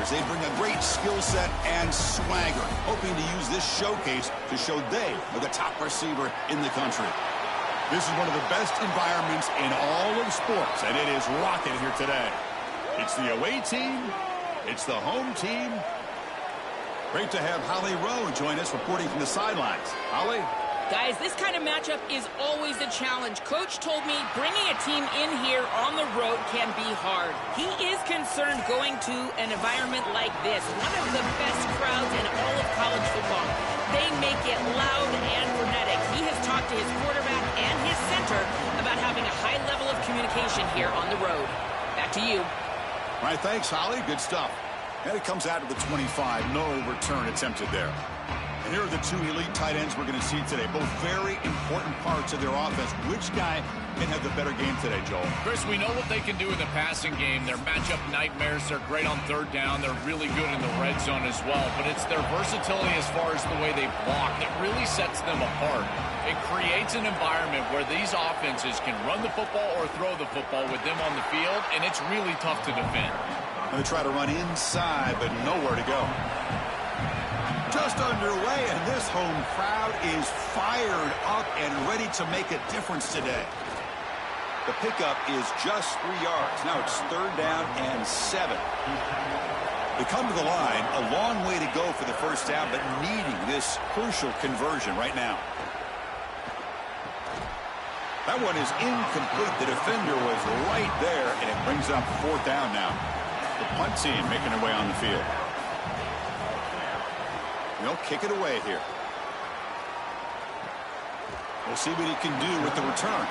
receivers. They bring a great skill set and swagger, hoping to use this showcase to show they are the top receiver in the country. This is one of the best environments in all of sports, and it is rocking here today. It's the away team. It's the home team. Great to have Holly Rowe join us, reporting from the sidelines. Holly? Guys, this kind of matchup is always a challenge. Coach told me bringing a team in here on the road can be hard. He is concerned going to an environment like this, one of the best crowds in all of college football. They make it loud and frenetic. He has talked to his quarterback and his center about having a high level of communication here on the road. Back to you. All right, thanks, Holly. Good stuff. And it comes out of the 25. No return attempted there. And here are the two elite tight ends we're going to see today. Both very important parts of their offense. Which guy can have the better game today, Joel? Chris, we know what they can do in the passing game. They're matchup nightmares. They're great on third down. They're really good in the red zone as well. But it's their versatility as far as the way they block that really sets them apart. It creates an environment where these offenses can run the football or throw the football with them on the field, and it's really tough to defend. They try to run inside, but nowhere to go. Just underway, and this home crowd is fired up and ready to make a difference today. The pickup is just 3 yards. Now it's third down and 7. They come to the line, a long way to go for the first down, but needing this crucial conversion right now. That one is incomplete. The defender was right there, and it brings up fourth down now. The punt team making their way on the field. They'll kick it away here. We'll see what he can do with the return.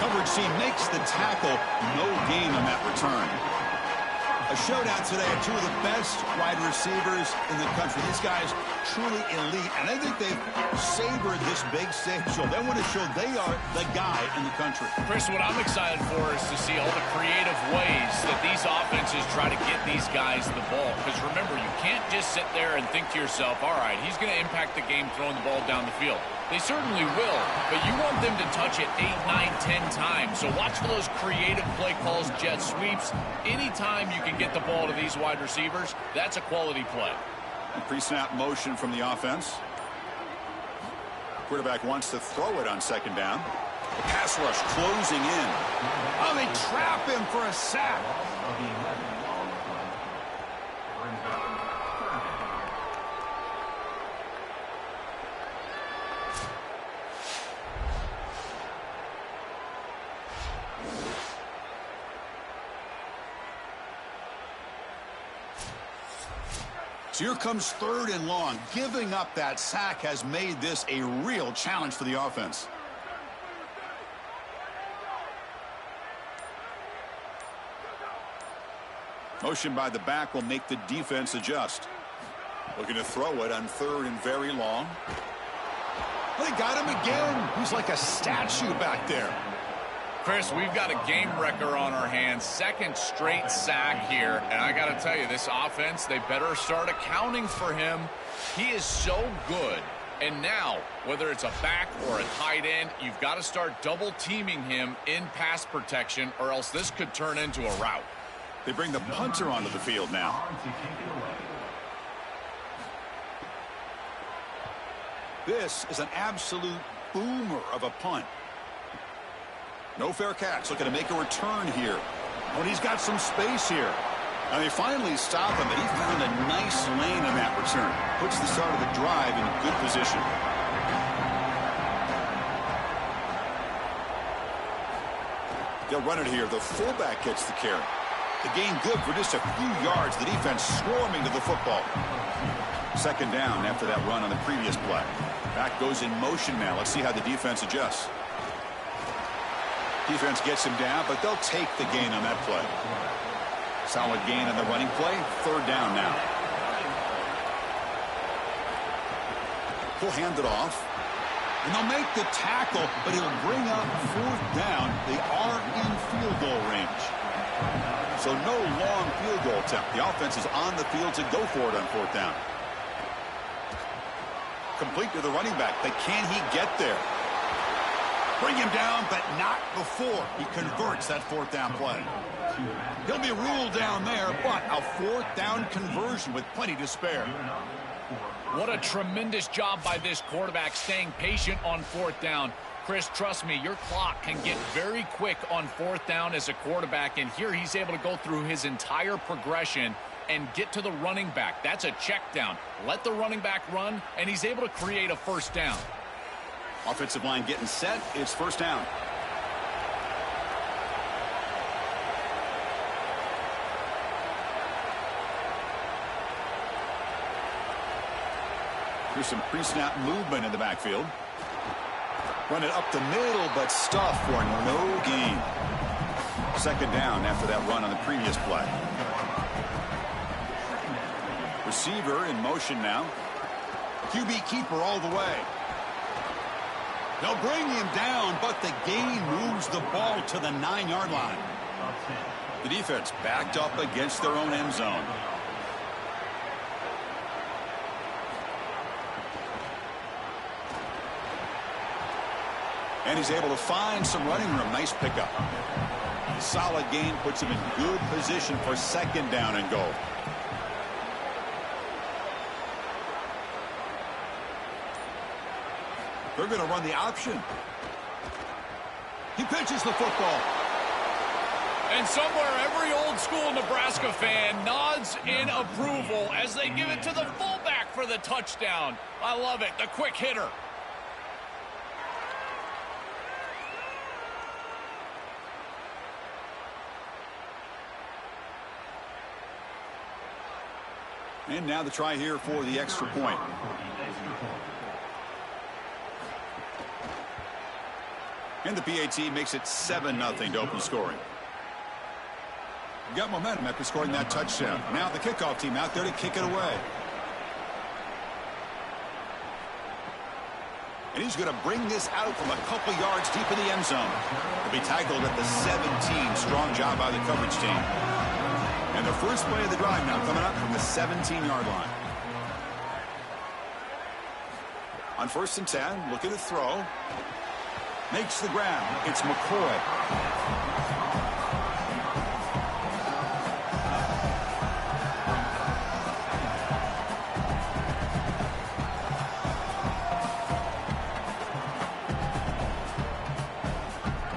Coverage team makes the tackle. No gain on that return. A showdown today of two of the best wide receivers in the country. These guys truly elite, and I think they've savored this big stage show. They want to show they are the guy in the country. Chris, what I'm excited for is to see all the creative ways that these offenses try to get these guys the ball. Because remember, you can't just sit there and think to yourself, all right, he's going to impact the game throwing the ball down the field. They certainly will, but you want them to touch it 8, 9, 10 times. So watch for those creative play calls, jet sweeps. Anytime you can get the ball to these wide receivers, that's a quality play. Pre-snap motion from the offense. Quarterback wants to throw it on second down. The pass rush closing in. Oh, they trap him for a sack. So here comes third and long. Giving up that sack has made this a real challenge for the offense. Motion by the back will make the defense adjust. Looking to throw it on third and very long. They got him again. He's like a statue back there. Chris, we've got a game wrecker on our hands. Second straight sack here. And I got to tell you, this offense, they better start accounting for him. He is so good. And now, whether it's a back or a tight end, you've got to start double teaming him in pass protection, or else this could turn into a rout. They bring the punter onto the field now. This is an absolute boomer of a punt. No fair catch. Looking to make a return here. But he's got some space here. And they finally stop him, but he found a nice lane on that return. Puts the start of the drive in good position. They'll run it here. The fullback gets the carry. The gain good for just a few yards. The defense swarming to the football. Second down after that run on the previous play. Back goes in motion now. Let's see how the defense adjusts. Defense gets him down, but they'll take the gain on that play. Solid gain on the running play. Third down now. He'll hand it off. And they'll make the tackle, but he'll bring up fourth down. They are in field goal range. So no long field goal attempt. The offense is on the field to go for it on fourth down. Complete to the running back, but can he get there? Bring him down, but not before he converts that fourth down play. He'll be ruled down there, but a fourth down conversion with plenty to spare. What a tremendous job by this quarterback staying patient on fourth down. Chris, trust me, your clock can get very quick on fourth down as a quarterback, and here he's able to go through his entire progression and get to the running back. That's a check down. Let the running back run, and he's able to create a first down. Offensive line getting set. It's first down. Here's some pre-snap movement in the backfield. Run it up the middle, but stuff for no gain. Second down after that run on the previous play. Receiver in motion now. QB keeper all the way. They'll bring him down, but the gain moves the ball to the 9-yard line. The defense backed up against their own end zone. And he's able to find some running room. Nice pickup. Solid gain puts him in good position for second down and goal. They're going to run the option. He pitches the football. And somewhere every old school Nebraska fan nods in approval as they give it to the fullback for the touchdown. I love it. The quick hitter. And now the try here for the extra point. And the PAT makes it 7-0 to open scoring. Got momentum after scoring that touchdown. Now the kickoff team out there to kick it away. And he's going to bring this out from a couple yards deep in the end zone. He'll be tackled at the 17. Strong job by the coverage team. And the first play of the drive now coming up from the 17-yard line. On 1st and 10, looking to throw. Makes the grab. It's McCoy.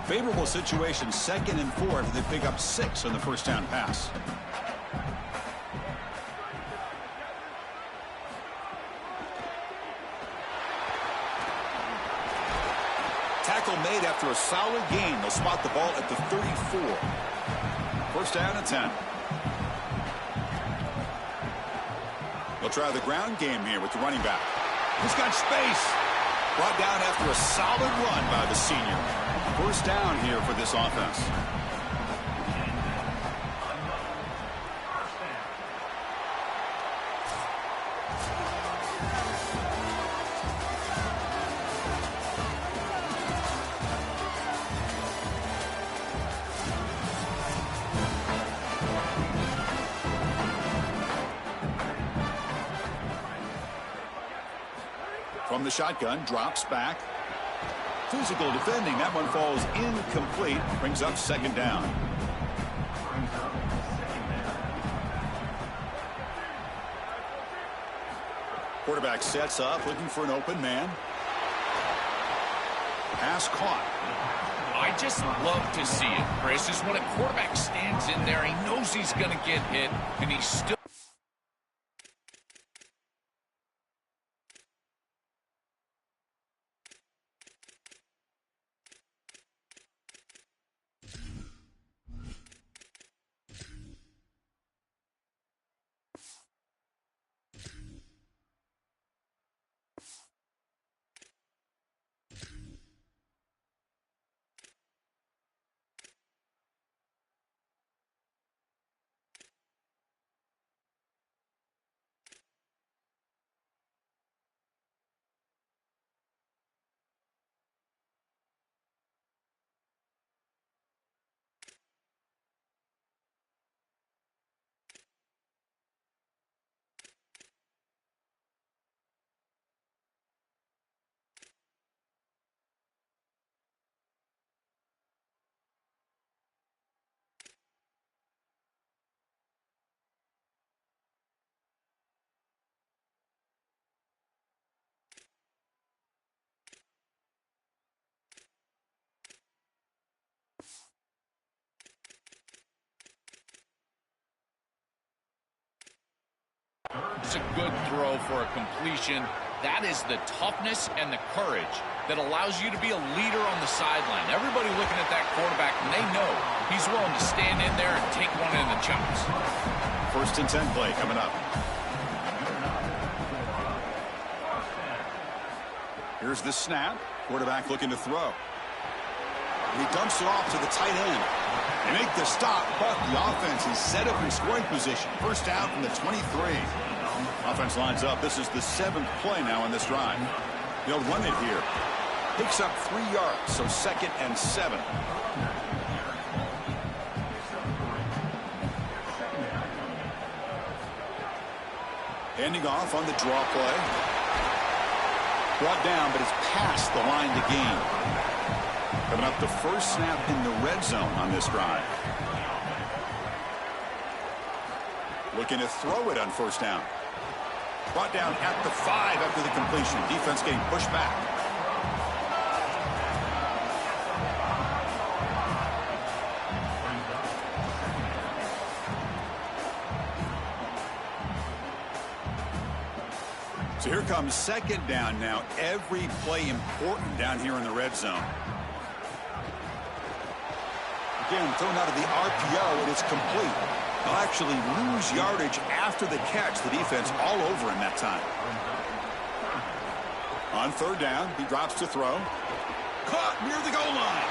Favorable situation, 2nd and 4 after they pick up 6 on the first down pass. Tackle made after a solid gain. They'll spot the ball at the 34. First down and 10. They'll try the ground game here with the running back. He's got space. Brought down after a solid run by the senior. First down here for this offense. From the shotgun, drops back. Physical defending. That one falls incomplete. Brings up 2nd down. Quarterback sets up, looking for an open man. Pass caught. I just love to see it, Chris. Is when a quarterback stands in there, he knows he's going to get hit, and he's still That's a good throw for a completion. That is the toughness and the courage that allows you to be a leader on the sideline. Everybody looking at that quarterback, and they know he's willing to stand in there and take one in the chops. 1st and 10 play coming up. Here's the snap. Quarterback looking to throw. And he dumps it off to the tight end. They make the stop, but the offense is set up in scoring position. 1st down from the 23. Offense lines up. This is the 7th play now on this drive. They'll run it here. Picks up 3 yards, so 2nd and 7. Handing off on the draw play. Brought down, but it's past the line to gain. Coming up, the first snap in the red zone on this drive. Looking to throw it on 1st down. Brought down at the 5 after the completion. Defense getting pushed back. So here comes 2nd down now. Every play important down here in the red zone. Again, thrown out of the RPO, and it's complete. They'll actually lose yardage after the catch. The defense all over him that time. On 3rd down, he drops to throw. Caught near the goal line.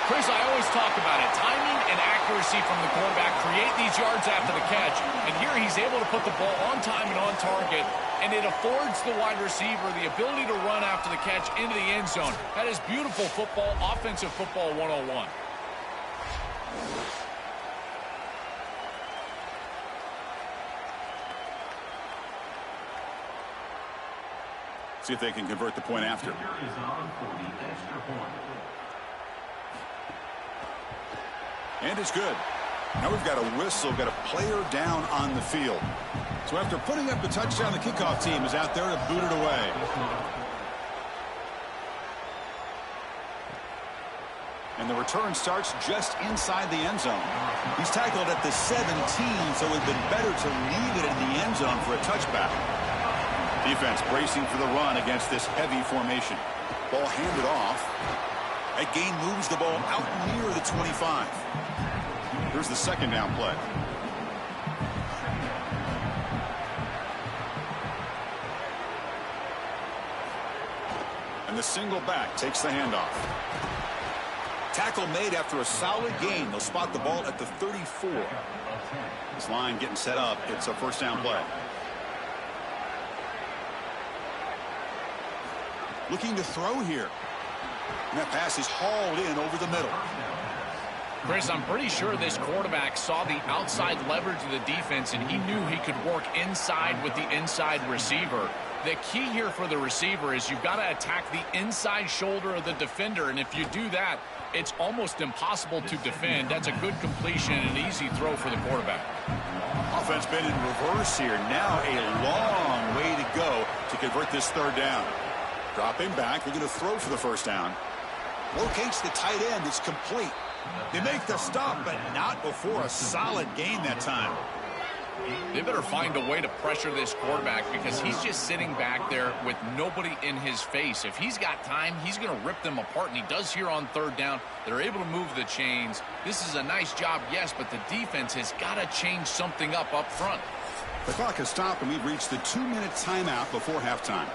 Chris, I always talk about it. Timing and accuracy from the quarterback create these yards after the catch. And here he's able to put the ball on time and on target. And it affords the wide receiver the ability to run after the catch into the end zone. That is beautiful football, offensive football 101. See if they can convert the point after. And it's good. Now we've got a whistle, got a player down on the field. So after putting up the touchdown, the kickoff team is out there to boot it away. And the return starts just inside the end zone. He's tackled at the 17, so it would have been better to leave it in the end zone for a touchback. Defense bracing for the run against this heavy formation. Ball handed off. That gain moves the ball out near the 25. Here's the 2nd down play. And the single back takes the handoff. Tackle made after a solid gain. They'll spot the ball at the 34. This line getting set up. It's a 1st down play. Looking to throw here. And that pass is hauled in over the middle. Chris, I'm pretty sure this quarterback saw the outside leverage of the defense, and he knew he could work inside with the inside receiver. The key here for the receiver is you've got to attack the inside shoulder of the defender, and if you do that, it's almost impossible to defend. That's a good completion and an easy throw for the quarterback. Offense been in reverse here. Now a long way to go to convert this 3rd down. Dropping back, looking to throw for the 1st down. Locates the tight end. It's complete. They make the stop, but not before a solid gain that time. They better find a way to pressure this quarterback because he's just sitting back there with nobody in his face. If he's got time, he's going to rip them apart, and he does here on 3rd down. They're able to move the chains. This is a nice job, yes, but the defense has got to change something up front. The clock has stopped, and we've reached the 2-minute timeout before halftime.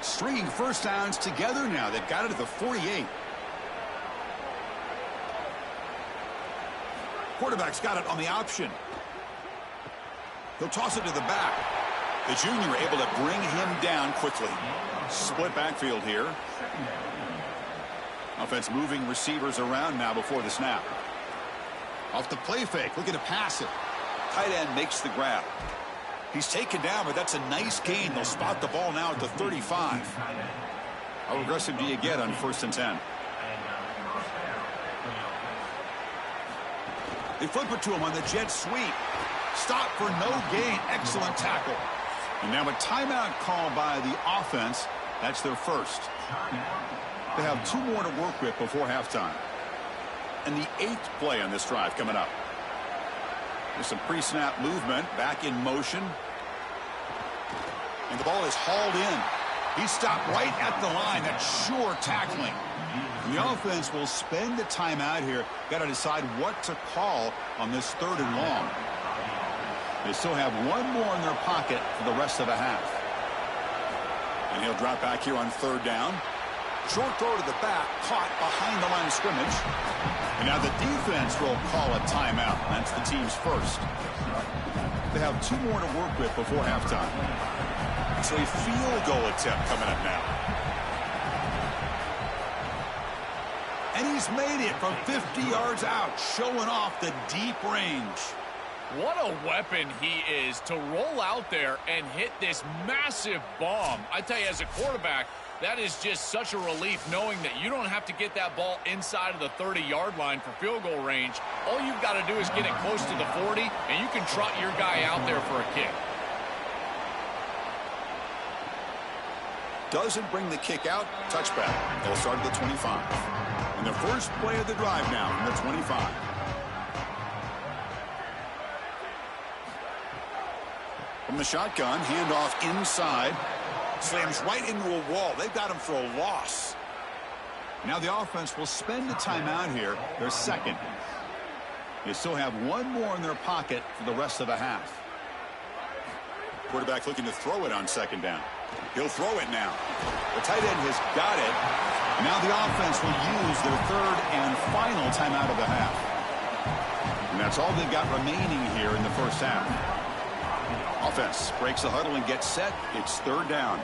Stringing 1st downs together now. They've got it at the 48. Quarterback's got it on the option. He'll toss it to the back. The junior able to bring him down quickly. Split backfield here. Offense moving receivers around now before the snap. Off the play fake, looking to pass it. Tight end makes the grab. He's taken down, but that's a nice gain. They'll spot the ball now at the 35. How aggressive do you get on 1st and 10? They flip it to him on the jet sweep. Stop for no gain. Excellent tackle. And now a timeout call by the offense. That's their 1st. They have 2 more to work with before halftime. And the 8th play on this drive coming up. There's some pre-snap movement. Back in motion. And the ball is hauled in. He stopped right at the line. That's sure tackling. And the offense will spend the timeout here. Got to decide what to call on this 3rd and long. They still have one more in their pocket for the rest of the half. And he'll drop back here on 3rd down. Short throw to the back, caught behind the line of scrimmage. And now the defense will call a timeout. That's the team's first. They have 2 more to work with before halftime. So a field goal attempt coming up now. And he's made it from 50 yards out, showing off the deep range. What a weapon he is to roll out there and hit this massive bomb. I tell you, as a quarterback, that is just such a relief knowing that you don't have to get that ball inside of the 30-yard line for field goal range. All you've got to do is get it close to the 40, and you can trot your guy out there for a kick. Doesn't bring the kick out. Touchback. They'll start at the 25. And the first play of the drive now from the 25. From the shotgun, handoff inside. Slams right into a wall. They've got him for a loss. Now the offense will spend the timeout here. Their second. They still have one more in their pocket for the rest of the half. Quarterback looking to throw it on 2nd down. He'll throw it now. The tight end has got it. Now the offense will use their 3rd and final timeout of the half. And that's all they've got remaining here in the first half. Offense breaks the huddle and gets set. It's 3rd down.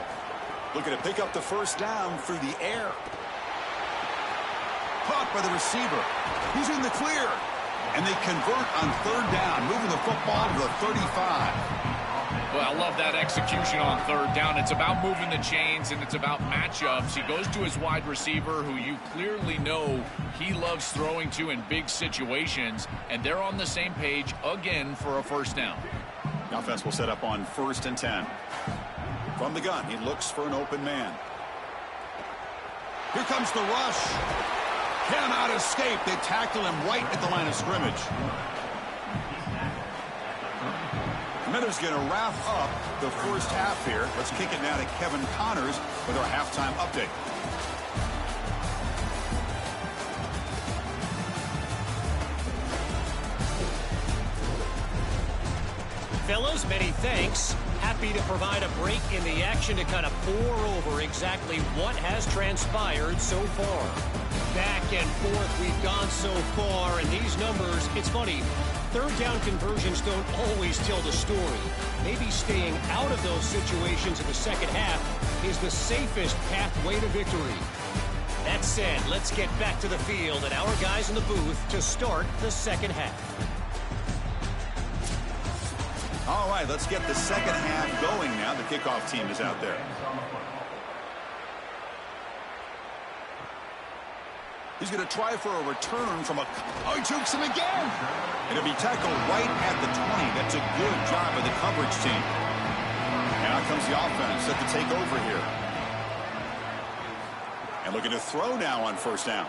Looking to pick up the first down through the air. Caught by the receiver. He's in the clear. And they convert on 3rd down, moving the football to the 35. Well, I love that execution on 3rd down. It's about moving the chains, and it's about matchups. He goes to his wide receiver, who you clearly know he loves throwing to in big situations, and they're on the same page again for a first down. The offense will set up on 1st and 10. From the gun, he looks for an open man. Here comes the rush. Cannot escape. They tackle him right at the line of scrimmage. Miller's going to wrap up the first half here. Let's kick it now to Kevin Connors with our halftime update. Fellas, many thanks. Happy to provide a break in the action to kind of pour over exactly what has transpired so far. Back and forth we've gone so far, and these numbers, it's funny, 3rd down conversions don't always tell the story. Maybe staying out of those situations in the second half is the safest pathway to victory. That said, let's get back to the field and our guys in the booth to start the second half. All right, let's get the second half going now. The kickoff team is out there. He's going to try for a return from a... Oh, he jukes him again! It'll be tackled right at the 20. That's a good job of the coverage team. And out comes the offense set to take over here. And looking to throw now on 1st down.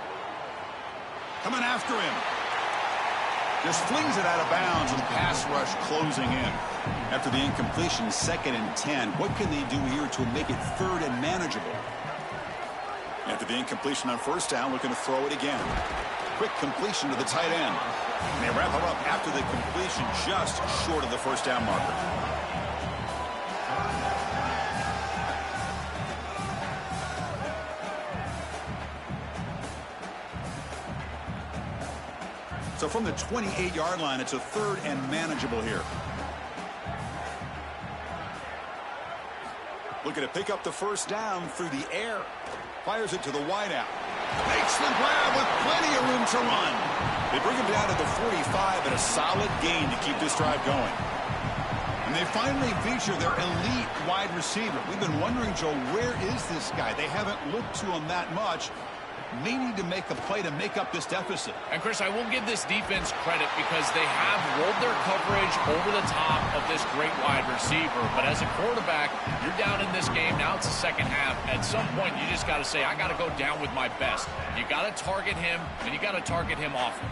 Coming after him. Just flings it out of bounds with pass rush closing in. After the incompletion, 2nd and 10. What can they do here to make it 3rd and manageable? After the incompletion on 1st down, looking to throw it again. Quick completion to the tight end. And they wrap him up after the completion, just short of the 1st down marker. So from the 28-yard line, it's a 3rd and manageable here. Looking to pick up the first down through the air. Fires it to the wideout. Makes the grab with plenty of room to run. They bring him down to the 45 and a solid gain to keep this drive going. And they finally feature their elite wide receiver. We've been wondering, Joe, where is this guy? They haven't looked to him that much. May need to make a play to make up this deficit. And, Chris, I will give this defense credit because they have rolled their coverage over the top of this great wide receiver. But as a quarterback, you're down in this game. Now it's the second half. At some point, you just got to say, I got to go down with my best. You got to target him, and you got to target him often.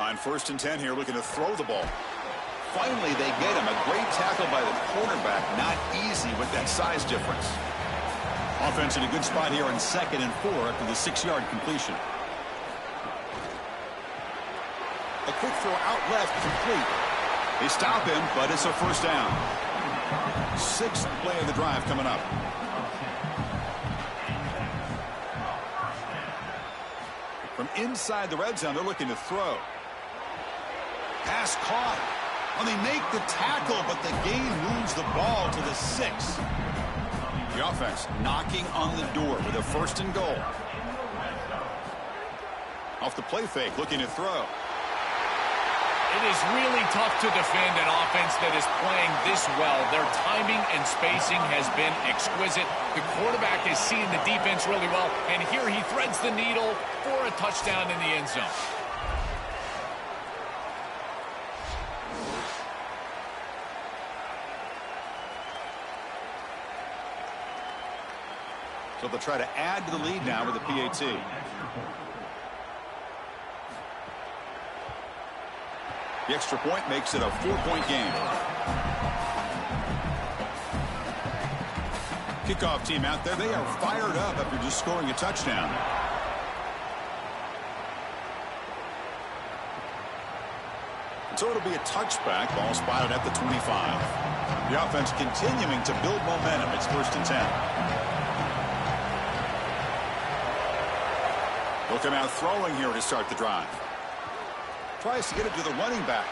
On 1st and 10 here, looking to throw the ball. Finally, they get him. A great tackle by the quarterback. Not easy with that size difference. Offense in a good spot here on 2nd and 4 after the 6-yard completion. A quick throw out left, complete. They stop him, but it's a first down. 6th play of the drive coming up. From inside the red zone, they're looking to throw. Pass caught. Well, they make the tackle, but the gain moves the ball to the 6. The offense knocking on the door with a 1st and goal. Off the play fake, looking to throw. It is really tough to defend an offense that is playing this well. Their timing and spacing has been exquisite. The quarterback is seeing the defense really well, and here he threads the needle for a touchdown in the end zone. So they'll try to add to the lead now with a PAT. The extra point makes it a 4-point game. Kickoff team out there. They are fired up after just scoring a touchdown. So it'll be a touchback. Ball spotted at the 25. The offense continuing to build momentum. It's 1st and 10. They'll come out throwing here to start the drive. Tries to get it to the running back.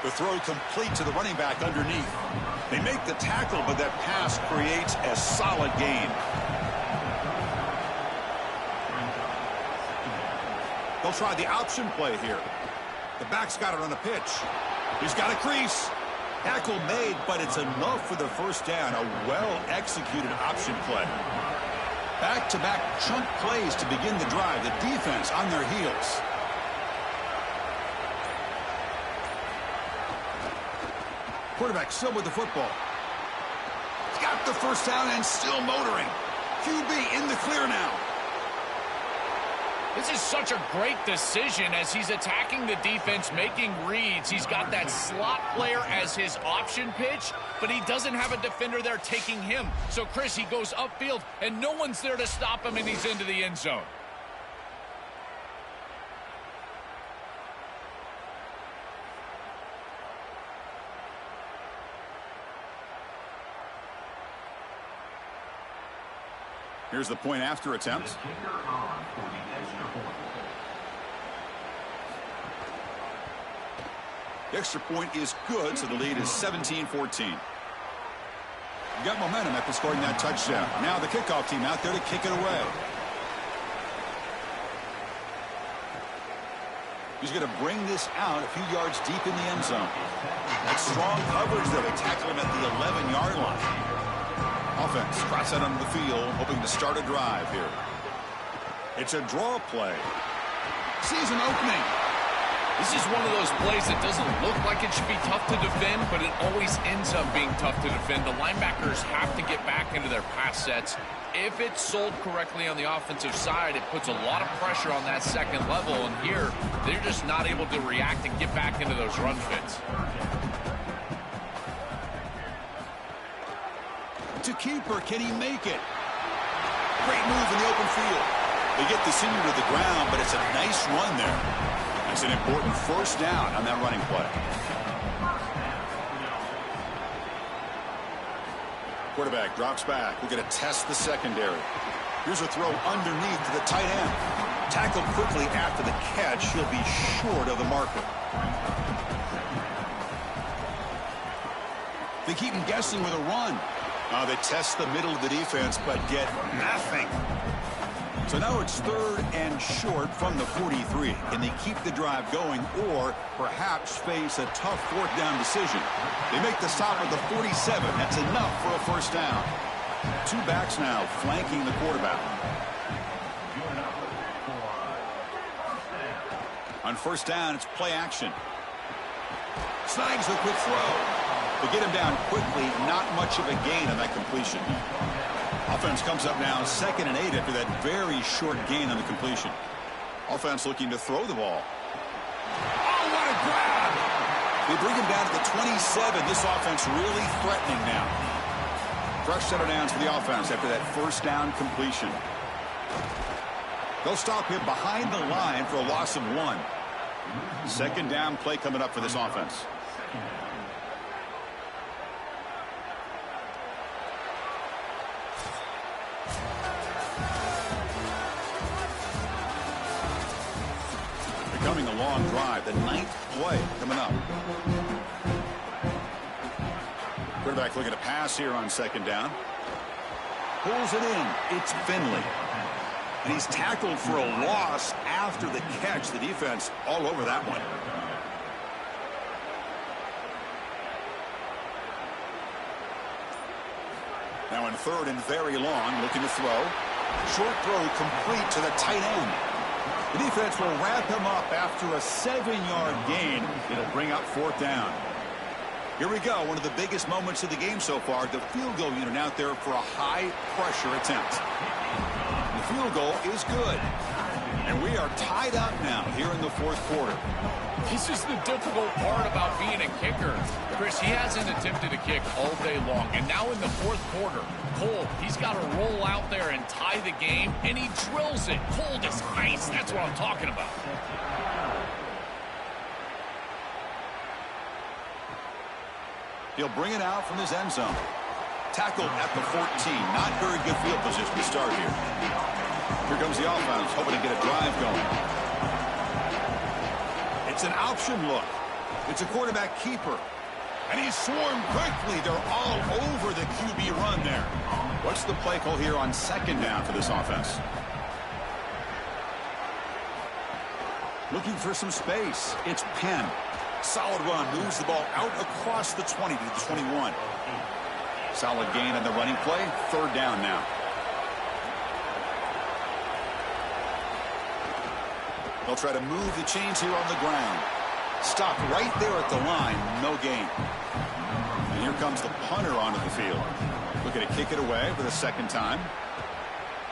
The throw complete to the running back underneath. They make the tackle, but that pass creates a solid gain. They'll try the option play here. The back's got it on the pitch. He's got a crease. Tackle made, but it's enough for the first down. A well-executed option play. Back-to-back chunk plays to begin the drive. The defense on their heels. Quarterback still with the football. He's got the first down and still motoring. QB in the clear now. This is such a great decision as he's attacking the defense, making reads. He's got that slot player as his option pitch, but he doesn't have a defender there taking him. So, Chris, he goes upfield, and no one's there to stop him, and he's into the end zone. Here's the point after attempt. The extra point is good, so the lead is 17-14. Got momentum after scoring that touchdown. Now the kickoff team out there to kick it away. He's going to bring this out a few yards deep in the end zone. That's strong coverage, though. They tackle him at the 11-yard line. Offense cross out onto the field, hoping to start a drive here. It's a draw play. Sees an opening. This is one of those plays that doesn't look like it should be tough to defend, but it always ends up being tough to defend. The linebackers have to get back into their pass sets. If it's sold correctly on the offensive side, it puts a lot of pressure on that second level, and here they're just not able to react and get back into those run fits. To keeper, can he make it? Great move in the open field. They get the senior to the ground, but it's a nice run there. It's an important first down on that running play. Quarterback drops back. We're going to test the secondary. Here's a throw underneath to the tight end. Tackled quickly after the catch. He'll be short of the marker. They keep him guessing with a run. They test the middle of the defense, but get nothing. So now it's 3rd and short from the 43. Can they keep the drive going or perhaps face a tough 4th down decision? They make the stop at the 47. That's enough for a first down. 2 backs now flanking the quarterback. On first down, it's play action. Snags a quick throw. To get him down quickly, not much of a gain on that completion. Offense comes up now 2nd and 8 after that very short gain on the completion. Offense looking to throw the ball. Oh, what grab. They bring him down to the 27. This offense really threatening now. Fresh set of downs for the offense after that first down completion. They'll stop him behind the line for a loss of 1. Second down play coming up for this offense. Becoming a long drive. The 9th play coming up. Quarterback looking to pass here on second down. Pulls it in. It's Finley. And he's tackled for a loss after the catch. The defense all over that one. Now in third and very long, looking to throw. Short throw complete to the tight end. The defense will wrap him up after a 7-yard gain. It'll bring up fourth down. Here we go. One of the biggest moments of the game so far. The field goal unit out there for a high-pressure attempt. The field goal is good. And we are tied up now here in the fourth quarter. This is the difficult part about being a kicker. Chris, he hasn't attempted a kick all day long. And now in the fourth quarter, Cole, he's got to roll out there and tie the game. And he drills it cold as ice. That's what I'm talking about. He'll bring it out from his end zone. Tackled at the 14. Not very good field position to start here. Here comes the offense, hoping to get a drive going. It's an option look. It's a quarterback keeper. And he's swarmed quickly. They're all over the QB run there. What's the play call here on second down for this offense? Looking for some space. It's Penn. Solid run. Moves the ball out across the 20 to the 21. Solid gain on the running play. Third down now. They'll try to move the chains here on the ground. Stopped right there at the line. No gain. And here comes the punter onto the field. Looking to kick it away for the second time.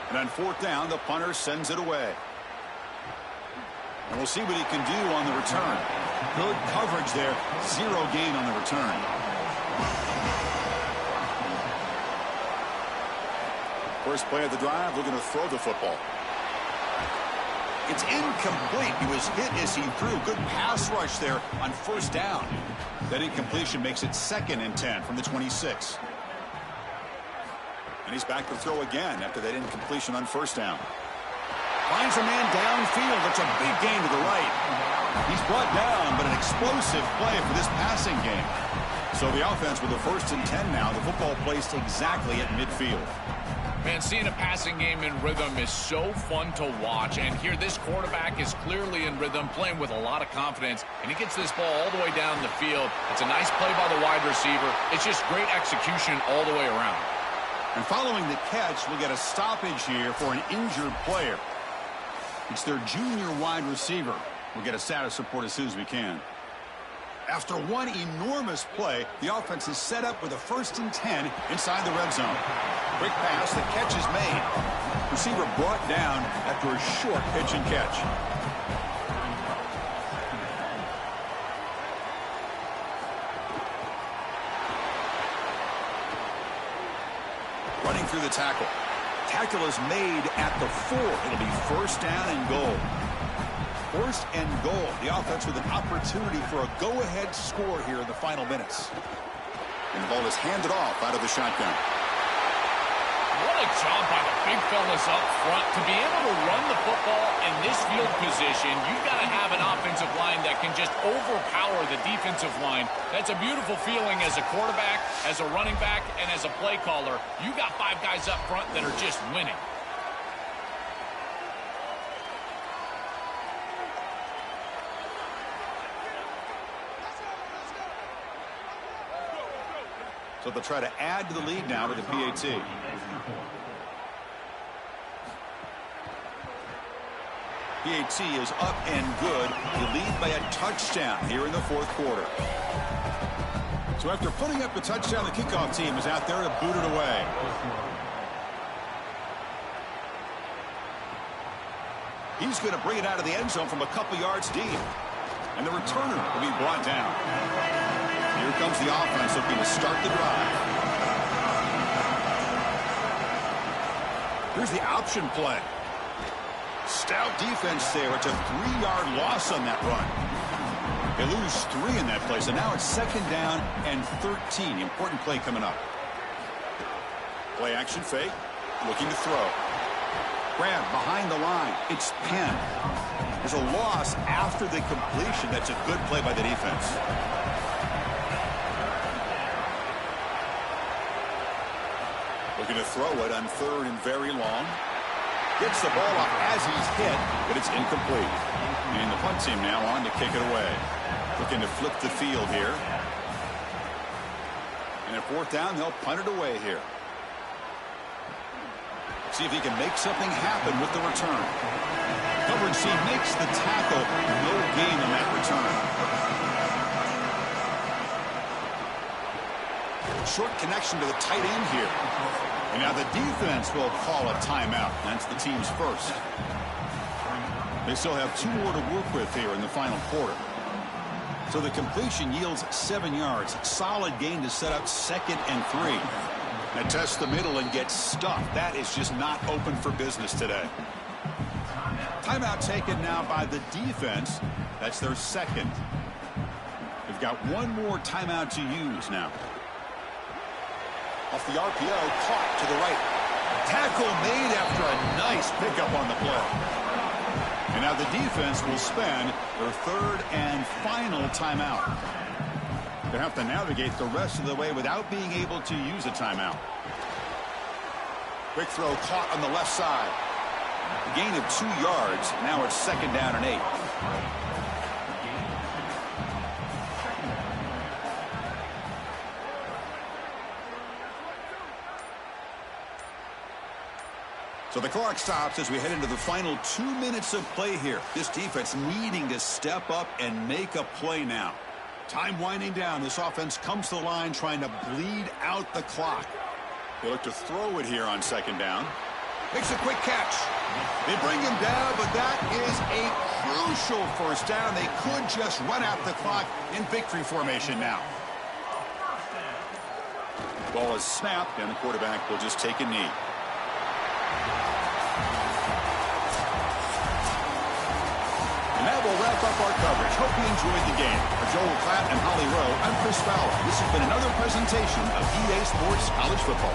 And on fourth down, the punter sends it away. And we'll see what he can do on the return. Good coverage there. Zero gain on the return. First play of the drive, looking to throw the football. It's incomplete. He was hit as he threw. Good pass rush there on first down. That incompletion makes it 2nd and 10 from the 26. And he's back to throw again after that incompletion on first down. Finds a man downfield. That's a big gain to the right. He's brought down, but an explosive play for this passing game. So the offense with a 1st and 10 now. The football placed exactly at midfield. Man, seeing a passing game in rhythm is so fun to watch. And here, this quarterback is clearly in rhythm, playing with a lot of confidence. And he gets this ball all the way down the field. It's a nice play by the wide receiver. It's just great execution all the way around. And following the catch, we'll get a stoppage here for an injured player. It's their junior wide receiver. We'll get a status report as soon as we can. After one enormous play, the offense is set up with a 1st and 10 inside the red zone. Quick pass, the catch is made. Receiver brought down after a short pitch and catch. Running through the tackle. Tackle is made at the 4. It'll be 1st down and goal. 1st and goal. The offense with an opportunity for a go-ahead score here in the final minutes. And the ball is handed off out of the shotgun. What a job by the big fellas up front. To be able to run the football in this field position, you've got to have an offensive line that can just overpower the defensive line. That's a beautiful feeling as a quarterback, as a running back, and as a play caller. You got 5 guys up front that are just winning. So they'll try to add to the lead now with the PAT. PAT is up and good. You lead by a touchdown here in the fourth quarter. So after putting up the touchdown, the kickoff team is out there to boot it away. He's going to bring it out of the end zone from a couple yards deep. And the returner will be brought down. Here comes the offense looking to start the drive. Here's the option play. Stout defense there. It's a 3-yard loss on that run. They lose 3 in that play, so now it's 2nd down and 13. Important play coming up. Play action fake. Looking to throw. Grab behind the line. It's Penn. There's a loss after the completion. That's a good play by the defense. Looking to throw it on 3rd and very long. Gets the ball off as he's hit, but it's incomplete. And the punt team now on to kick it away. Looking to flip the field here. And at 4th down, they'll punt it away here. See if he can make something happen with the return. Coverage C makes the tackle. No gain on that return. Short connection to the tight end here. And now the defense will call a timeout. That's the team's first. They still have 2 more to work with here in the final quarter. So the completion yields 7 yards. Solid gain to set up 2nd and 3. Now test the middle and get stuffed. That is just not open for business today. Timeout taken now by the defense. That's their 2nd. They've got 1 more timeout to use now. Off the RPO, caught to the right. Tackle made after a nice pickup on the play. And now the defense will spend their 3rd and final timeout. They have to navigate the rest of the way without being able to use a timeout. Quick throw caught on the left side. A gain of 2 yards. Now it's 2nd down and 8. So the clock stops as we head into the final 2 minutes of play here. This defense needing to step up and make a play now. Time winding down. This offense comes to the line trying to bleed out the clock. They look to throw it here on 2nd down. Makes a quick catch. They bring him down, but that is a crucial 1st down. They could just run out the clock in victory formation now. Ball is snapped, and the quarterback will just take a knee. And that will wrap up our coverage. Hope you enjoyed the game. For Joel Klatt and Holly Rowe, I'm Chris Fowler. This has been another presentation of EA Sports College Football.